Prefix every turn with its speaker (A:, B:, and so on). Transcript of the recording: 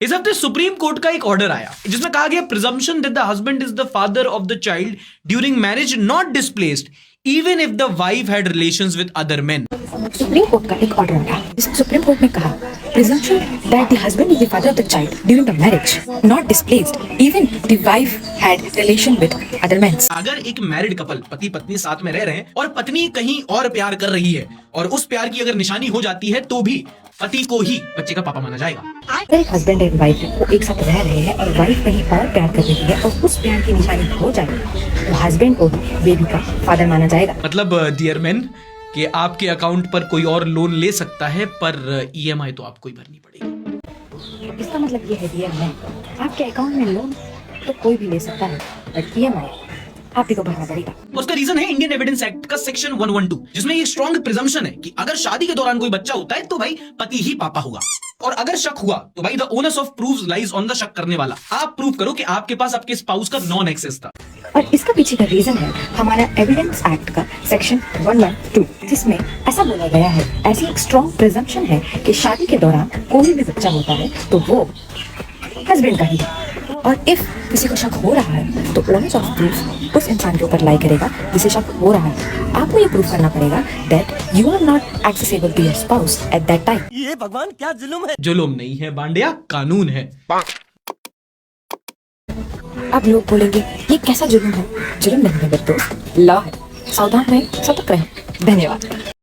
A: इस हफ्ते supreme court का एक ऑर्डर आया जिसमें कहा गया presumption that the husband is the father of the child during marriage not displaced even if the wife had relations with other main.
B: Supreme court का एक ऑर्डर आया जिसमें सुप्रीम कोर्ट ने कहा presumption that the husband is the father of the child during the marriage not displaced even the wife had relation with other main.
A: अगर एक married couple पति पत्नी साथ में रह रहे हैं और पत्नी कहीं और प्यार कर रही है और उस प्यार की अगर निशानी हो जाती है तो भी पति को ही बच्चे का पापा माना जाएगा।
B: अगर एक हस्बैंड एंड वाइफ वो एक साथ रह रहे हैं और वाइफ कहीं और प्यार कर रही है और उस प्यार की निशानी हो जाए तो हस्बैंड को बेबी का फादर माना जाएगा।
A: मतलब डियर मैन कि आपके अकाउंट पर कोई और लोन ले सकता है पर ईएमआई तो आपको ही भरनी पड़ेगी।
B: इसका मतलब ये है डियर मैन, आपके अकाउंट में लोन तो कोई भी ले सकता है बट ईएमआई आप ही को भरना पड़ेगा।
A: उसका रीजन है इंडियन एविडेंस एक्ट का सेक्शन 112 जिसमें ये स्ट्रॉन्ग प्रिजम्पशन है कि अगर शादी के दौरान कोई बच्चा होता है तो भाई पति ही पापा होगा और अगर शक हुआ तो भाई the onus of proves lies on the शक करने वाला। आप प्रूव करो कि आपके पास आपके स्पाउस का नॉन एक्सेस था।
B: और इसका पीछे का रीजन है हमारा एविडेंस एक्ट का सेक्शन 112 जिसमें ऐसा बोला गया है, ऐसी एक स्ट्रॉन्ग प्रिजम्पशन है कि शादी के दौरान कोई भी बच्चा होता है तो वो हस्बैंड का ही है और इफ किसी को शक हो रहा है तो ओनस ऑफ प्रूफ उस इंसान के ऊपर लाई करेगा जिसे शक हो रहा है। आपको ये प्रूफ करना पड़ेगा that you are not accessible to your spouse at that time.
C: ये भगवान क्या जुल्म है।
A: जुल्म नहीं है बांडिया, कानून है।
B: अब लोग बोलेंगे ये कैसा जुल्म है? जुल्म नहीं है दोस्त, लॉ है। सावधान रहें, सतर्क रहें। धन्यवाद।